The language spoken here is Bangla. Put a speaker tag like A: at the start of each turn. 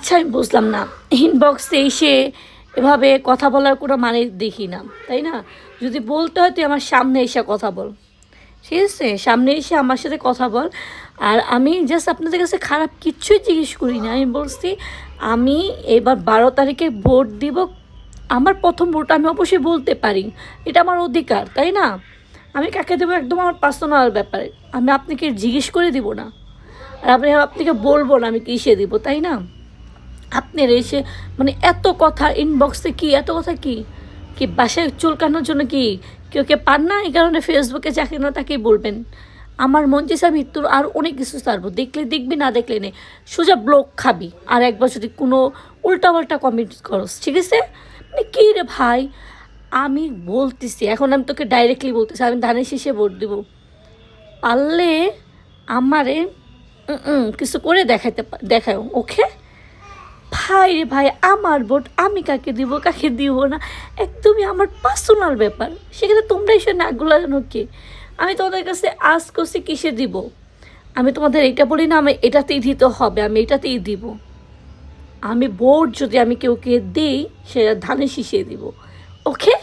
A: আচ্ছা আমি বুঝলাম না, ইনবক্সে এসে এভাবে কথা বলার কোনো মানে দেখি না, তাই না? যদি বলতে হয় তুই আমার সামনে এসে কথা বল, ঠিক আছে? সামনে এসে আমার সাথে কথা বল। আর আমি জাস্ট আপনাদের কাছে খারাপ কিচ্ছুই জিজ্ঞেস করি না। আমি বলছি আমি এবার 12 তারিখে ভোট দিব, আমার প্রথম ভোট আমি অবশ্যই বলতে পারি, এটা আমার অধিকার, তাই না? আমি কাকে দেবো একদম আমার পার্সোনাল ব্যাপারে, আমি আপনাকে জিজ্ঞেস করে দিব না, আর আপনাকে বলবো না আমি কিসে দিব, তাই না? আপনার এসে মানে এত কথা ইনবক্সে, কি এত কথা, কি কি বাসায় চুলকানোর জন্য কি কেউ কে পান না? এই কারণে ফেসবুকে যাকে না তাকেই বলবেন। আমার মন চেয়েছে আমি তোর আর অনেক কিছু ছাড়বো, দেখলে দেখবি না দেখলে নেই, সোজা ব্লক খাবি। আর একবার যদি কোনো উল্টাপাল্টা কমেন্ট করস, ঠিক আছে? মানে কী রে ভাই, আমি বলতেছি এখন, আমি তোকে ডাইরেক্টলি বলতেছি আমি ধানের শীষে ভোট দিব, পারলে আমারে কিছু করে দেখাও, ওকে? ভাই রে ভাই, আমার ভোট আমি কাকে দিব কাকে দিব না একদমই আমার পার্সোনাল ব্যাপার, সেখানে তোমরা এসে নাক গলানো কে? আমি তোমাদের কাছে আজ করছি কিসে দিব? আমি তোমাদের এটা বলি না আমি এটাতেই দিতে হবে, আমি এটাতেই দিব। আমি ভোট যদি আমি কেউকে দিই, সেটা ধানের শীষে দিব, ওকে?